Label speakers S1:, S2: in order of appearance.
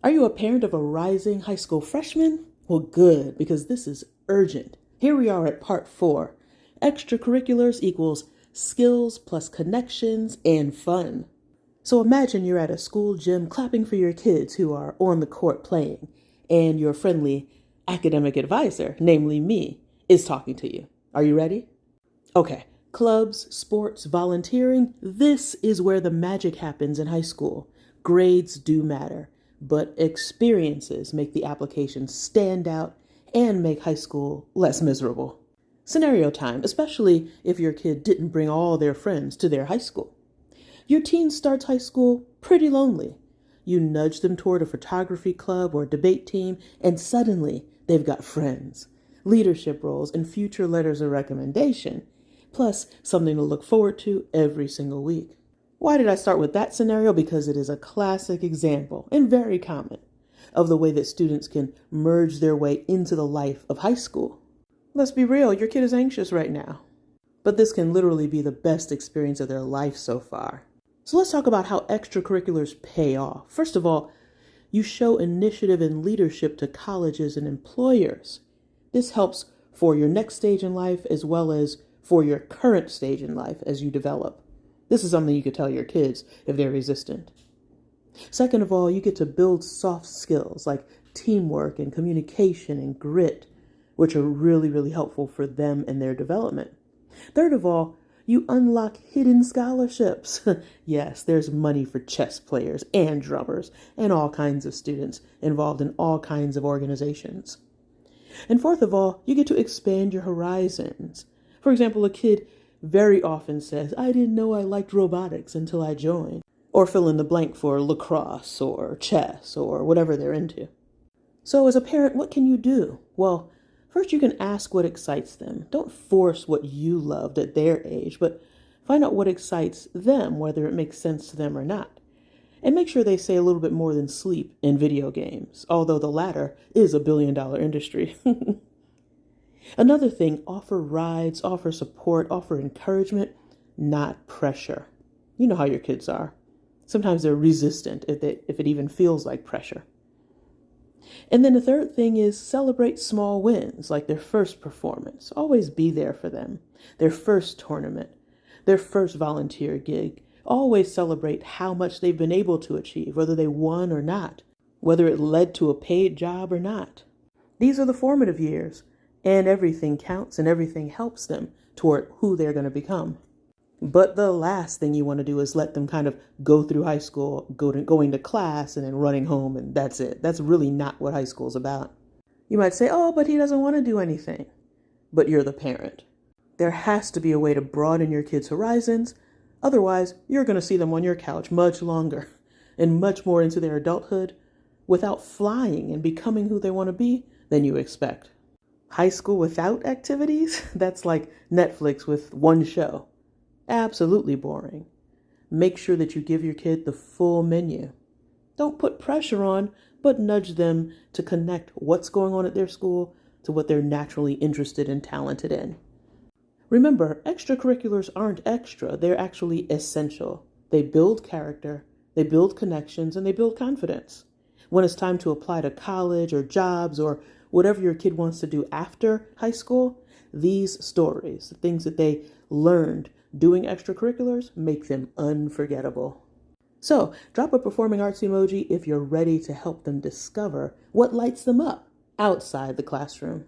S1: Are you a parent of a rising high school freshman? Well, good, because this is urgent. Here we are at part 4. Extracurriculars equals skills plus connections and fun. So imagine you're at a school gym clapping for your kids who are on the court playing, and your friendly academic advisor, namely me, is talking to you. Are you ready? Okay, clubs, sports, volunteering, this is where the magic happens in high school. Grades do matter, but experiences make the application stand out and make high school less miserable. Scenario time, especially if your kid didn't bring all their friends to their high school. Your teen starts high school pretty lonely. You nudge them toward a photography club or debate team, and suddenly they've got friends, leadership roles, and future letters of recommendation, plus something to look forward to every single week. Why did I start with that scenario? Because it is a classic example, and very common, of the way that students can merge their way into the life of high school. Let's be real, your kid is anxious right now. But this can literally be the best experience of their life so far. So let's talk about how extracurriculars pay off. First of all, you show initiative and leadership to colleges and employers. This helps for your next stage in life as well as for your current stage in life as you develop. This is something you could tell your kids if they're resistant. Second of all, you get to build soft skills like teamwork and communication and grit, which are really, really helpful for them and their development. Third of all, you unlock hidden scholarships. Yes, there's money for chess players and drummers and all kinds of students involved in all kinds of organizations. And fourth of all, you get to expand your horizons. For example, a kid very often says, I didn't know I liked robotics until I joined. Or fill in the blank for lacrosse or chess or whatever they're into. So as a parent, what can you do? Well, first you can ask what excites them. Don't force what you loved at their age, but find out what excites them, whether it makes sense to them or not. And make sure they say a little bit more than sleep in video games, although the latter is a billion-dollar industry. Another thing, offer rides, offer support, offer encouragement, not pressure. You know how your kids are. Sometimes they're resistant if it even feels like pressure. And then the third thing is celebrate small wins, like their first performance. Always be there for them. Their first tournament, their first volunteer gig. Always celebrate how much they've been able to achieve, whether they won or not, whether it led to a paid job or not. These are the formative years, and everything counts and everything helps them toward who they're going to become. But the last thing you want to do is let them kind of go through high school, going to class and then running home, and that's it. That's really not what high school is about. You might say, oh, but he doesn't want to do anything. But you're the parent. There has to be a way to broaden your kids' horizons. Otherwise, you're going to see them on your couch much longer and much more into their adulthood without flying and becoming who they want to be than you expect. High school without activities? That's like Netflix with one show. Absolutely boring. Make sure that you give your kid the full menu. Don't put pressure on, but nudge them to connect what's going on at their school to what they're naturally interested and talented in. Remember, extracurriculars aren't extra. They're actually essential. They build character, they build connections, and they build confidence. When it's time to apply to college or jobs or whatever your kid wants to do after high school, these stories, the things that they learned doing extracurriculars, make them unforgettable. So, drop a performing arts emoji if you're ready to help them discover what lights them up outside the classroom.